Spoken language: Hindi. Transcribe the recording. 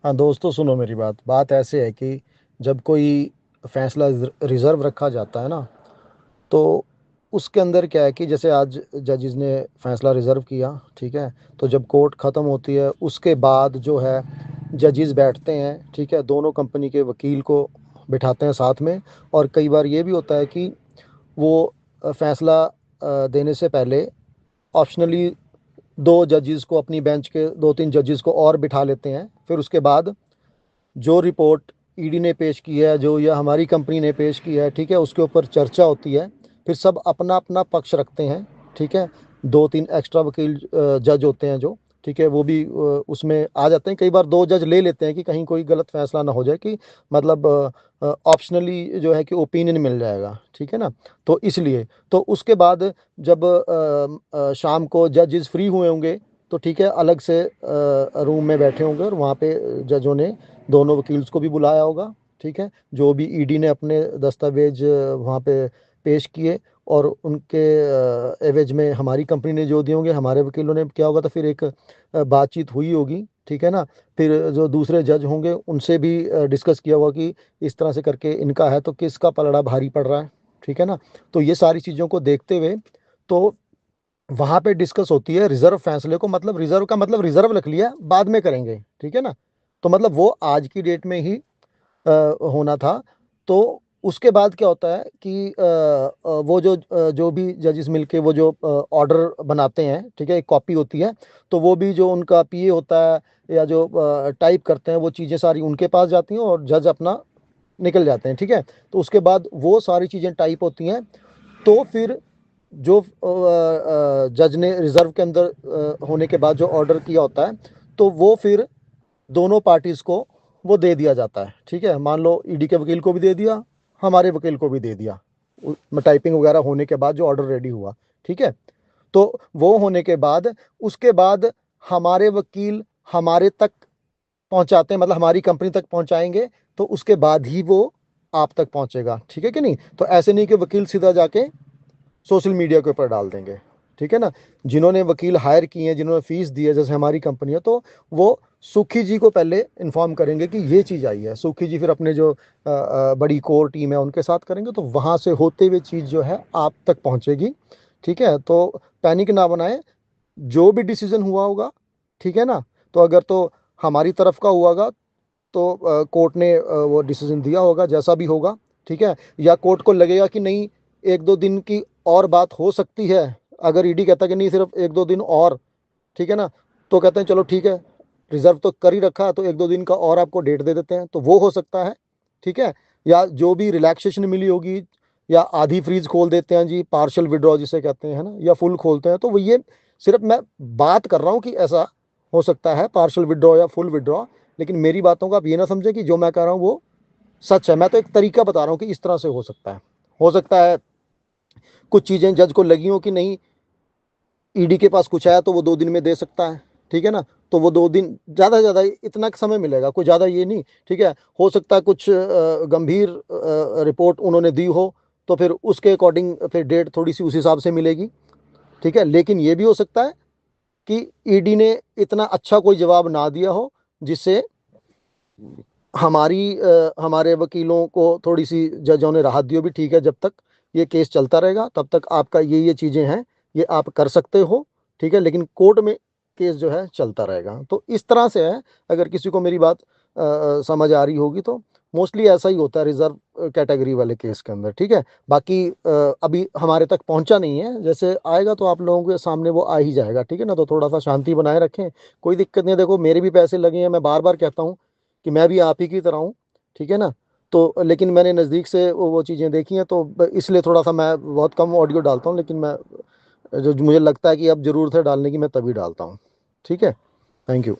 हाँ दोस्तों, सुनो मेरी बात। बात ऐसे है कि जब कोई फैसला रिजर्व रखा जाता है ना, तो उसके अंदर क्या है कि जैसे आज जजेस ने फैसला रिजर्व किया, ठीक है। तो जब कोर्ट ख़त्म होती है उसके बाद जो है जजेस बैठते हैं, ठीक है, दोनों कंपनी के वकील को बिठाते हैं साथ में। और कई बार ये भी होता है कि वो फैसला देने से पहले ऑप्शनली दो जजेस को, अपनी बेंच के दो तीन जजेस को और बिठा लेते हैं। फिर उसके बाद जो रिपोर्ट ईडी ने पेश की है, जो या हमारी कंपनी ने पेश की है, ठीक है, उसके ऊपर चर्चा होती है। फिर सब अपना अपना पक्ष रखते हैं, ठीक है। दो तीन एक्स्ट्रा वकील जज होते हैं जो, ठीक है, वो भी उसमें आ जाते हैं। कई बार दो जज ले लेते हैं कि कहीं कोई गलत फैसला ना हो जाए, कि मतलब ऑप्शनली जो है कि ओपिनियन मिल जाएगा, ठीक है ना। तो इसलिए तो उसके बाद जब शाम को जजेस फ्री हुए होंगे, तो ठीक है, अलग से रूम में बैठे होंगे और वहाँ पे जजों ने दोनों वकील्स को भी बुलाया होगा, ठीक है। जो भी ईडी ने अपने दस्तावेज वहाँ पे पेश किए, और उनके एवज में हमारी कंपनी ने जो दिए होंगे, हमारे वकीलों ने क्या होगा, तो फिर एक बातचीत हुई होगी, ठीक है ना। फिर जो दूसरे जज होंगे उनसे भी डिस्कस किया होगा कि इस तरह से करके इनका है, तो किसका पलड़ा भारी पड़ रहा है, ठीक है ना। तो ये सारी चीज़ों को देखते हुए तो वहां पे डिस्कस होती है रिजर्व फैसले को। मतलब रिजर्व का मतलब रिजर्व रख लिया, बाद में करेंगे, ठीक है ना। तो मतलब वो आज की डेट में ही होना था। तो उसके बाद क्या होता है कि वो जो भी जजेस मिलके वो जो ऑर्डर बनाते हैं, ठीक है, एक कॉपी होती है। तो वो भी जो उनका पीए होता है या जो टाइप करते हैं, वो चीज़ें सारी उनके पास जाती हैं और जज अपना निकल जाते हैं, ठीक है। तो उसके बाद वो सारी चीज़ें टाइप होती हैं। तो फिर जो जज ने रिजर्व के अंदर होने के बाद जो ऑर्डर किया होता है, तो वो फिर दोनों पार्टीज को वो दे दिया जाता है, ठीक है। मान लो ईडी के वकील को भी दे दिया, हमारे वकील को भी दे दिया, टाइपिंग वगैरह होने के बाद जो ऑर्डर रेडी हुआ, ठीक है। तो वो होने के बाद उसके बाद हमारे वकील हमारे तक पहुंचाते हैं, मतलब हमारी कंपनी तक पहुंचाएंगे। तो उसके बाद ही वो आप तक पहुंचेगा, ठीक है कि नहीं। तो ऐसे नहीं कि वकील सीधा जाके सोशल मीडिया के ऊपर डाल देंगे, ठीक है ना। जिन्होंने वकील हायर किए हैं, जिन्होंने फीस दी है, जैसे हमारी कंपनी है, तो वो सुखी जी को पहले इन्फॉर्म करेंगे कि ये चीज़ आई है। सुखी जी फिर अपने जो बड़ी कोर टीम है उनके साथ करेंगे, तो वहां से होते हुए चीज़ जो है आप तक पहुंचेगी, ठीक है। तो पैनिक ना बनाए, जो भी डिसीजन हुआ होगा, ठीक है ना। तो अगर तो हमारी तरफ का हुआ होगा, तो कोर्ट ने वो डिसीजन दिया होगा जैसा भी होगा, ठीक है। या कोर्ट को लगेगा कि नहीं, एक दो दिन की और बात हो सकती है, अगर ईडी कहता है कि नहीं सिर्फ एक दो दिन और, ठीक है ना, तो कहते हैं चलो ठीक है, रिजर्व तो कर ही रखा है, तो एक दो दिन का और आपको डेट दे देते हैं, तो वो हो सकता है, ठीक है। या जो भी रिलैक्सेशन मिली होगी, या आधी फ्रीज खोल देते हैं जी, पार्शियल विड्रॉ जिसे कहते हैं, है ना, या फुल खोलते हैं। तो वो ये सिर्फ मैं बात कर रहा हूँ कि ऐसा हो सकता है, पार्शियल विड्रॉ या फुल विड्रॉ। लेकिन मेरी बातों को आप ये ना समझे कि जो मैं कह रहा हूँ वो सच है। मैं तो एक तरीका बता रहा हूँ कि इस तरह से हो सकता है। हो सकता है कुछ चीजें जज को लगी हो कि नहीं, ईडी के पास कुछ आया तो वो 2 दिन में दे सकता है, ठीक है ना। तो वो 2 दिन ज्यादा से ज्यादा इतना समय मिलेगा, कोई ज्यादा ये नहीं, ठीक है। हो सकता है कुछ गंभीर रिपोर्ट उन्होंने दी हो, तो फिर उसके अकॉर्डिंग फिर डेट थोड़ी सी उस हिसाब से मिलेगी, ठीक है। लेकिन ये भी हो सकता है कि ईडी ने इतना अच्छा कोई जवाब ना दिया हो, जिससे हमारे वकीलों को थोड़ी सी जजों ने राहत दी हो भी, ठीक है, जब तक ये केस चलता रहेगा तब तक आपका ये चीज़ें हैं, ये आप कर सकते हो, ठीक है। लेकिन कोर्ट में केस जो है चलता रहेगा। तो इस तरह से है। अगर किसी को मेरी बात समझ आ रही होगी तो मोस्टली ऐसा ही होता है रिजर्व कैटेगरी वाले केस के अंदर, ठीक है। बाकी अभी हमारे तक पहुंचा नहीं है, जैसे आएगा तो आप लोगों के सामने वो आ ही जाएगा, ठीक है ना। तो थोड़ा सा शांति बनाए रखें, कोई दिक्कत नहीं है। देखो मेरे भी पैसे लगे हैं, मैं बार बार कहता हूँ कि मैं भी आप ही की तरह हूँ, ठीक है ना। तो लेकिन मैंने नज़दीक से वो चीज़ें देखी हैं, तो इसलिए थोड़ा सा मैं बहुत कम ऑडियो डालता हूँ। लेकिन मैं जो मुझे लगता है कि अब ज़रूरत है डालने की, मैं तभी डालता हूँ, ठीक है। Thank you.